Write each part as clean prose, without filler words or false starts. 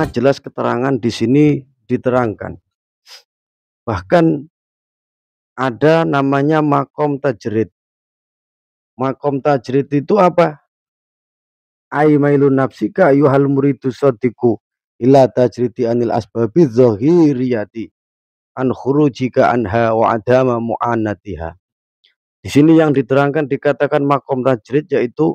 sangat jelas keterangan di sini diterangkan. Bahkan ada namanya makom tajrid. Makom tajrid itu apa? Ai mailun nafsika ayuhal muridu sadiku ila tajridi anil asbabi zahiriyati an khurujika anha wa adama mu'anatiha. Di sini yang diterangkan dikatakan makom tajrid yaitu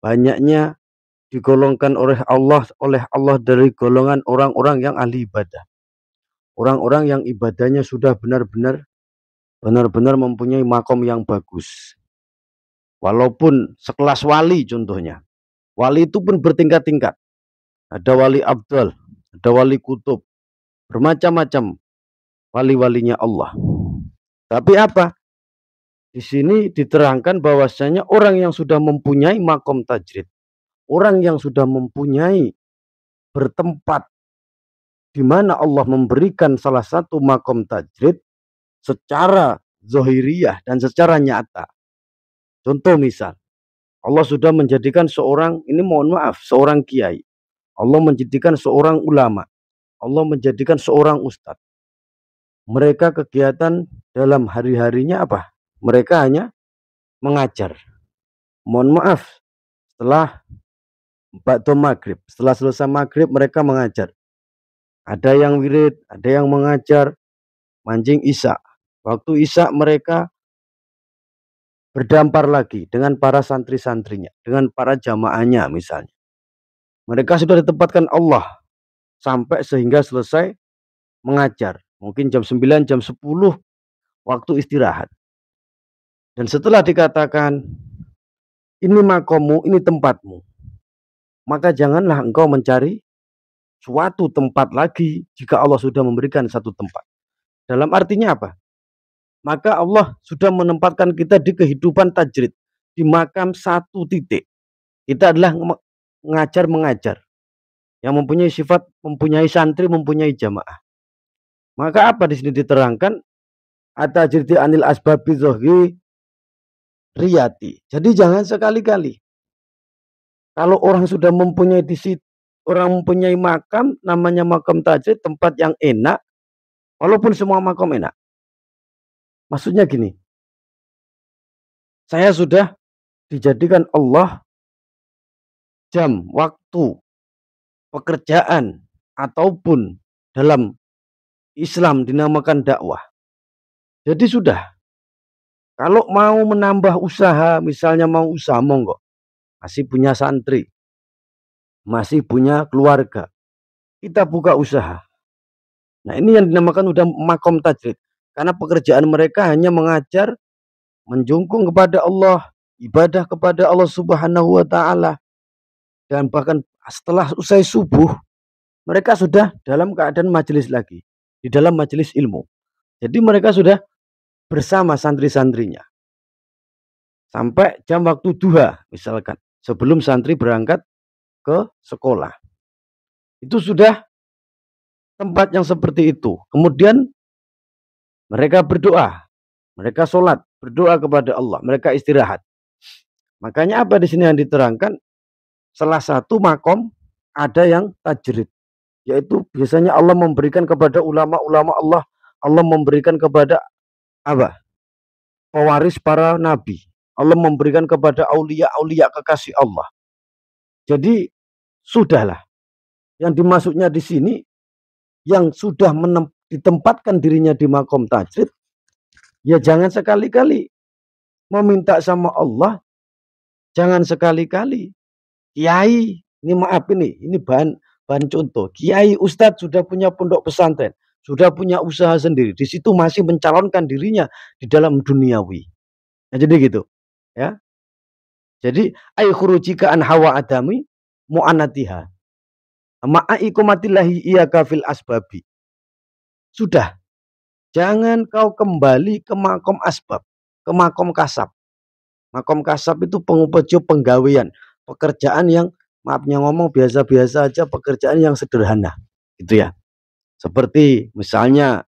banyaknya digolongkan oleh Allah dari golongan orang-orang yang ahli ibadah. Orang-orang yang ibadahnya sudah benar-benar mempunyai makom yang bagus. Walaupun sekelas wali contohnya. Wali itu pun bertingkat-tingkat. Ada wali abdal, ada wali kutub, bermacam-macam wali-walinya Allah. Tapi apa? Di sini diterangkan bahwasanya orang yang sudah mempunyai makom tajrid, orang yang sudah mempunyai bertempat di mana Allah memberikan salah satu makom tajrid secara zahiriyah dan secara nyata. Contoh misal, Allah sudah menjadikan seorang, ini mohon maaf, seorang kiai. Allah menjadikan seorang ulama. Allah menjadikan seorang ustadz. Mereka kegiatan dalam hari-harinya apa? Mereka hanya mengajar. Mohon maaf, setelah ba'da maghrib, setelah selesai maghrib mereka mengajar. Ada yang wirid, ada yang mengajar, mancing isya. Waktu isya mereka berdampar lagi dengan para santri-santrinya, dengan para jamaahnya misalnya. Mereka sudah ditempatkan Allah sampai sehingga selesai mengajar. Mungkin jam 9, jam 10 waktu istirahat. Dan setelah dikatakan, ini makommu, ini tempatmu. Maka janganlah engkau mencari suatu tempat lagi jika Allah sudah memberikan satu tempat. Dalam artinya apa? Maka Allah sudah menempatkan kita di kehidupan tajrid, di makam satu titik. Kita adalah mengajar yang mempunyai sifat, mempunyai santri, mempunyai jamaah. Maka apa di sini diterangkan? At-tajridi anil asbabi zahiri riyati. Jadi jangan sekali-kali kalau orang sudah mempunyai di situ, orang mempunyai makam namanya makam tajrid, tempat yang enak, walaupun semua makam enak. Maksudnya gini, saya sudah dijadikan Allah jam, waktu, pekerjaan, ataupun dalam Islam dinamakan dakwah. Jadi sudah, kalau mau menambah usaha, misalnya mau usaha, monggo. Masih punya santri, masih punya keluarga, kita buka usaha. Nah ini yang dinamakan udah makom tajrid. Karena pekerjaan mereka hanya mengajar, menjungkung kepada Allah, ibadah kepada Allah Subhanahu wa Ta'ala. Dan bahkan setelah usai subuh, mereka sudah dalam keadaan majelis lagi, di dalam majelis ilmu. Jadi mereka sudah bersama santri-santrinya sampai jam waktu duha misalkan, sebelum santri berangkat ke sekolah. Itu sudah tempat yang seperti itu. Kemudian mereka berdoa, mereka sholat, berdoa kepada Allah, mereka istirahat. Makanya apa di sini yang diterangkan? Salah satu makom ada yang tajrid, yaitu biasanya Allah memberikan kepada ulama-ulama Allah, Allah memberikan kepada apa? Pewaris para nabi. Allah memberikan kepada aulia-aulia kekasih Allah. Jadi sudahlah. Yang dimaksudnya di sini yang sudah ditempatkan dirinya di makom tajrid, ya jangan sekali-kali meminta sama Allah, jangan sekali-kali kiai, ini maaf ini bahan contoh. Kiai ustadz sudah punya pondok pesantren, sudah punya usaha sendiri, di situ masih mencalonkan dirinya di dalam duniawi. Nah, jadi gitu, ya. Jadi ay khurujika an hawa adami mu'anatiha. Ma'aikumatillahi iyaka fil asbabi. Sudah, jangan kau kembali ke makom asbab, ke makom kasab. Makom kasab itu pengupajo penggawean, pekerjaan yang maafnya ngomong biasa-biasa aja, pekerjaan yang sederhana. Gitu ya. Seperti misalnya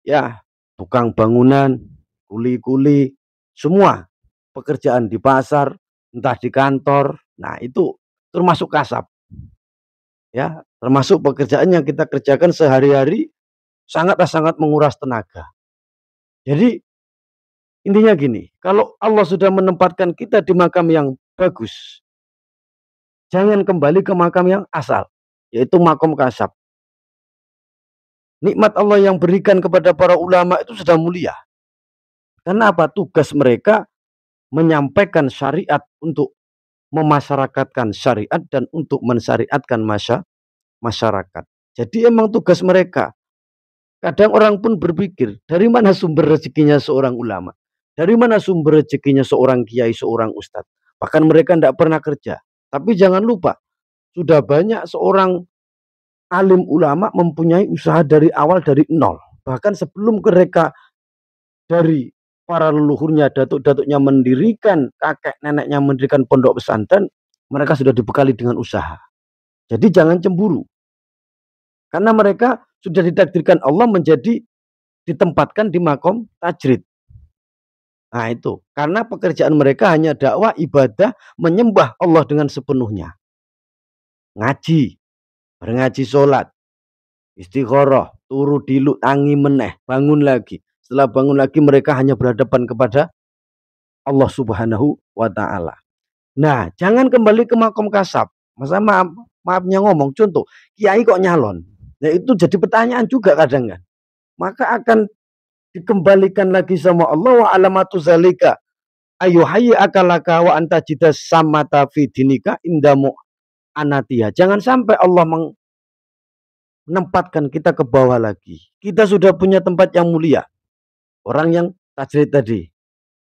ya tukang bangunan, kuli-kuli, semua pekerjaan di pasar, entah di kantor. Nah, itu termasuk kasab. Ya, Termasuk pekerjaan yang kita kerjakan sehari-hari sangat menguras tenaga. Jadi intinya gini, kalau Allah sudah menempatkan kita di makam yang bagus, jangan kembali ke makam yang asal, yaitu makam kasab. Nikmat Allah yang berikan kepada para ulama itu sudah mulia. Karena apa? Tugas mereka menyampaikan syariat untuk memasyarakatkan syariat dan untuk mensyariatkan masyarakat. Jadi emang tugas mereka. Kadang orang pun berpikir, dari mana sumber rezekinya seorang ulama? Dari mana sumber rezekinya seorang kiai, seorang ustadz? Bahkan mereka tidak pernah kerja. Tapi jangan lupa, sudah banyak seorang alim ulama mempunyai usaha dari awal dari nol. Bahkan sebelum mereka dari para leluhurnya, datuk-datuknya mendirikan, kakek neneknya mendirikan pondok pesantren, mereka sudah dibekali dengan usaha. Jadi jangan cemburu. Karena mereka sudah ditakdirkan Allah menjadi ditempatkan di makom tajrid. Nah itu, karena pekerjaan mereka hanya dakwah, ibadah, menyembah Allah dengan sepenuhnya. Ngaji, ngaji sholat, istikharah, turu dilu, tangi meneh, bangun lagi. Setelah bangun lagi mereka hanya berhadapan kepada Allah Subhanahu wa Ta'ala. Nah, jangan kembali ke makom kasab. Masa maafnya ngomong, contoh, kiai kok nyalon. Nah, itu jadi pertanyaan juga kadang kan. Maka akan dikembalikan lagi sama Allah wa alamatu zalika ayuhayyi akalaka wa anta jidas samata fi dinika indamu anatia. Jangan sampai Allah menempatkan kita ke bawah lagi. Kita sudah punya tempat yang mulia. Orang yang tajrid tadi,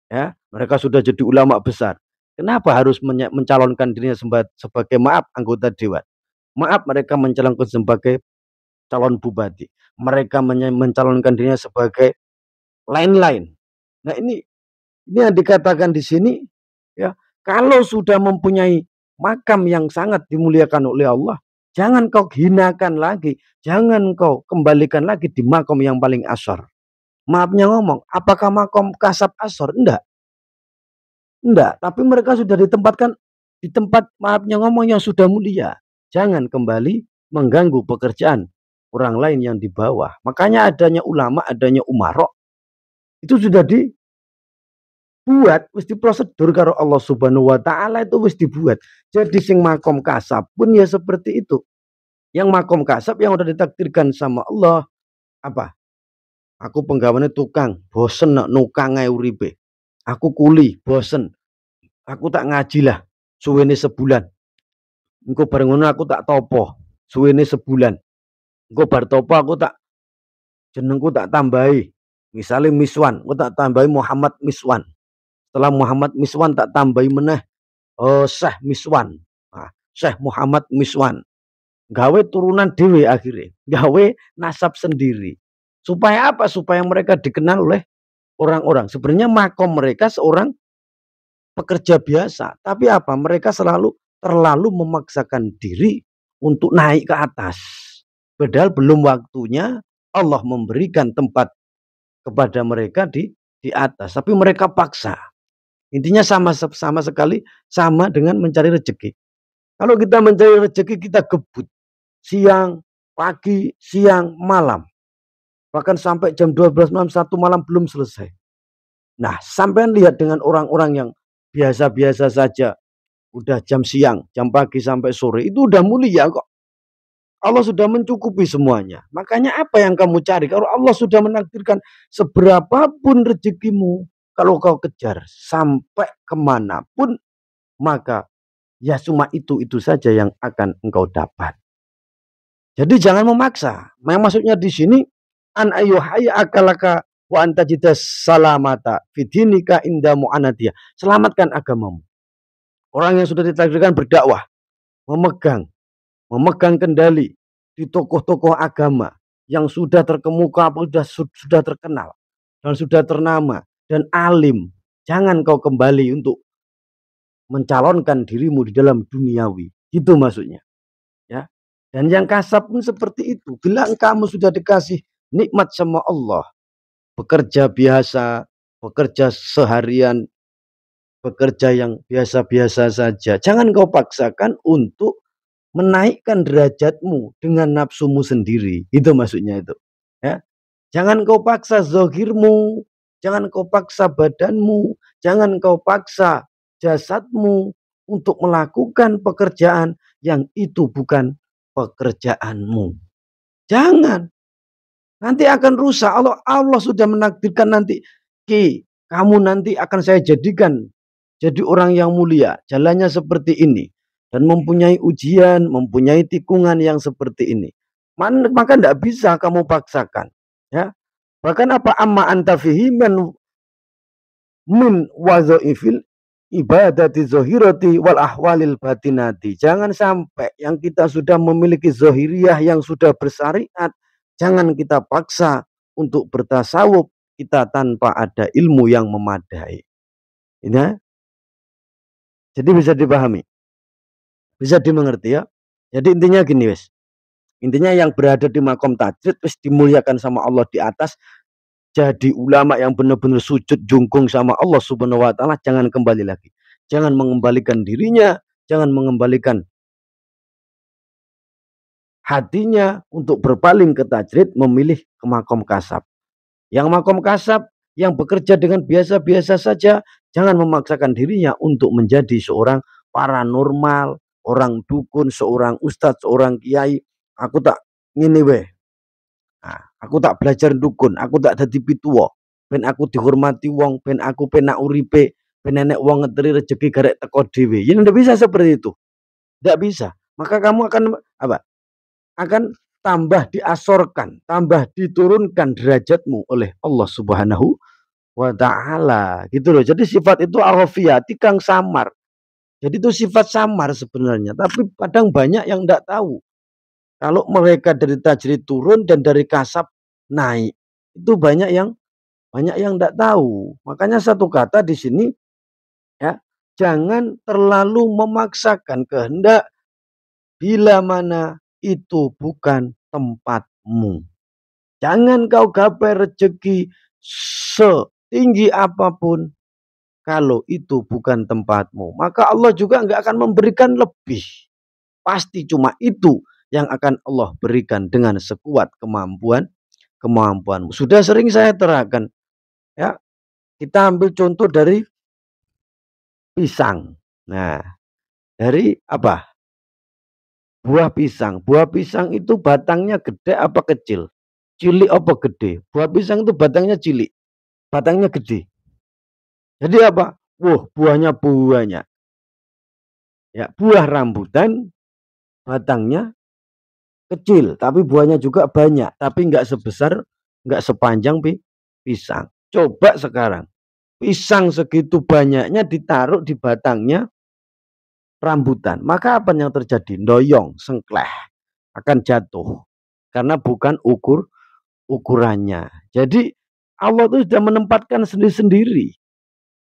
ya, mereka sudah jadi ulama besar. Kenapa harus mencalonkan dirinya sebagai maaf anggota dewan? Maaf, mereka mencalonkan sebagai calon bupati. Mereka mencalonkan dirinya sebagai lain-lain. Nah ini yang dikatakan di sini, ya, kalau sudah mempunyai makam yang sangat dimuliakan oleh Allah, jangan kau hinakan lagi, jangan kau kembalikan lagi di makam yang paling asor. Maafnya ngomong, apakah makam kasab asor? Enggak, tapi mereka sudah ditempatkan di tempat, maafnya ngomong, yang sudah mulia. Jangan kembali mengganggu pekerjaan orang lain yang di bawah. Makanya adanya ulama, adanya umarok, itu sudah dibuat, mesti prosedur karo Allah Subhanahu wa Ta'ala, itu mesti dibuat. Jadi sing makom kasab pun ya seperti itu. Yang makom kasab yang udah ditakdirkan sama Allah, apa? Aku penggawaannya tukang, bosen nukang uripe. Aku kuli, bosen. Aku tak ngaji lah, suwene sebulan. Engko bareng ngono aku tak topo, suwene sebulan. Engko bar topo aku tak jenengku tak tambahi. Misalnya Miswan, aku tak tambahi Muhammad Miswan. Setelah Muhammad Miswan tak tambahi meneh Syekh Miswan. Nah, Syekh Muhammad Miswan. Gawe turunan dewe akhirnya, gawe nasab sendiri. Supaya apa? Supaya mereka dikenal oleh orang-orang. Sebenarnya makom mereka seorang pekerja biasa, tapi apa? Mereka terlalu memaksakan diri untuk naik ke atas. Padahal belum waktunya Allah memberikan tempat kepada mereka di atas, tapi mereka paksa. Intinya sama sekali sama dengan mencari rezeki. Kalau kita mencari rezeki, kita gebut siang, pagi, siang, malam. Bahkan sampai jam 12 malam, 1 malam belum selesai. Nah, sampai lihat dengan orang-orang yang biasa-biasa saja, udah jam siang, jam pagi sampai sore, itu udah mulia kok. Allah sudah mencukupi semuanya. Makanya apa yang kamu cari? Kalau Allah sudah menakdirkan seberapapun rezekimu, kalau kau kejar sampai kemanapun, maka ya cuma itu saja yang akan engkau dapat. Jadi jangan memaksa. Maksudnya di sini an ayyuhayya akalaka wa anta jidas salamata fidinika inda mu'anadiyah. Selamatkan agamamu. Orang yang sudah ditakdirkan berdakwah, memegang kendali di tokoh-tokoh agama yang sudah terkemuka, sudah terkenal dan sudah ternama dan alim. Jangan kau kembali untuk mencalonkan dirimu di dalam duniawi. Itu maksudnya. Ya. Dan yang kasab pun seperti itu. Bila kamu sudah dikasih nikmat sama Allah, bekerja biasa, bekerja seharian, bekerja yang biasa-biasa saja, jangan kau paksakan untuk menaikkan derajatmu dengan nafsumu sendiri. Itu maksudnya itu. Ya. Jangan kau paksa zohirmu, jangan kau paksa badanmu, jangan kau paksa jasadmu untuk melakukan pekerjaan yang itu bukan pekerjaanmu. Jangan. Nanti akan rusak. Allah sudah menakdirkan nanti. Kamu nanti akan saya jadikan jadi orang yang mulia. Jalannya seperti ini. Dan mempunyai ujian, mempunyai tikungan yang seperti ini. Maka tidak bisa kamu paksakan. Ya. Bahkan apa amma anta fihi min wadhaifil ibadati zohirati wal ahwalil batinati. Jangan sampai yang kita sudah memiliki zohiriyah yang sudah bersyariat, jangan kita paksa untuk bertasawuf kita tanpa ada ilmu yang memadai. Ini, jadi bisa dipahami, bisa dimengerti ya. Jadi intinya gini wes. Intinya yang berada di makom tajrid wis dimuliakan sama Allah di atas. Jadi ulama yang benar-benar sujud jungkung sama Allah Subhanahu wa taala, jangan kembali lagi. Jangan mengembalikan dirinya, jangan mengembalikan hatinya untuk berpaling ke tajrid, memilih ke makom kasab. Yang makom kasab yang bekerja dengan biasa-biasa saja, jangan memaksakan dirinya untuk menjadi seorang paranormal, orang dukun, seorang ustadz, seorang kiai. Aku tak ngene weh. Nah, aku tak belajar dukun, aku tak dadi pituwa. Ben aku dihormati wong, ben aku penak uripe, ben enek wong ngeteri rezeki garek teko dhewe. Ya ndak bisa seperti itu. Ndak bisa. Maka kamu akan apa? Akan tambah diasorkan, tambah diturunkan derajatmu oleh Allah Subhanahu wa taala. Gitu loh. Jadi sifat itu alhafiyah, tikang samar. Jadi itu sifat samar sebenarnya, tapi kadang banyak yang ndak tahu. Kalau mereka dari tajrid turun dan dari kasab naik, itu banyak yang tidak tahu. Makanya satu kata di sini ya, jangan terlalu memaksakan kehendak bila mana itu bukan tempatmu. Jangan kau gapai rezeki setinggi apapun kalau itu bukan tempatmu. Maka Allah juga nggak akan memberikan lebih. Pasti cuma itu yang akan Allah berikan dengan sekuat kemampuanmu. Sudah sering saya terangkan, ya. Kita ambil contoh dari pisang. Nah, dari apa? Buah pisang. Buah pisang itu batangnya gede apa kecil? Cilik apa gede? Buah pisang itu batangnya cilik, batangnya gede. Jadi apa? Buahnya banyak. Ya, buah rambutan batangnya kecil, tapi buahnya juga banyak, tapi nggak sepanjang pisang. Coba sekarang, pisang segitu banyaknya ditaruh di batangnya rambutan, maka apa yang terjadi? Doyong, sengkleh, akan jatuh karena bukan ukurannya. Jadi Allah itu sudah menempatkan sendiri-sendiri.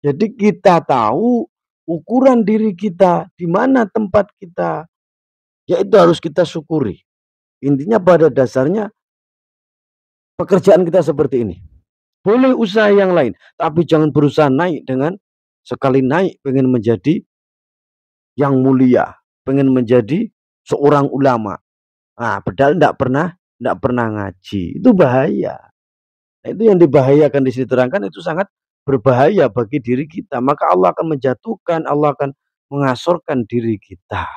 Jadi kita tahu ukuran diri kita, di mana tempat kita, yaitu harus kita syukuri. Intinya pada dasarnya pekerjaan kita seperti ini. Boleh usaha yang lain, tapi jangan berusaha naik dengan sekali naik pengen menjadi yang mulia, pengen menjadi seorang ulama. Nah, padahal tidak pernah ngaji. Itu bahaya. Nah, itu yang dibahayakan di sini terangkan, itu sangat berbahaya bagi diri kita. Maka Allah akan menjatuhkan, Allah akan mengasorkan diri kita.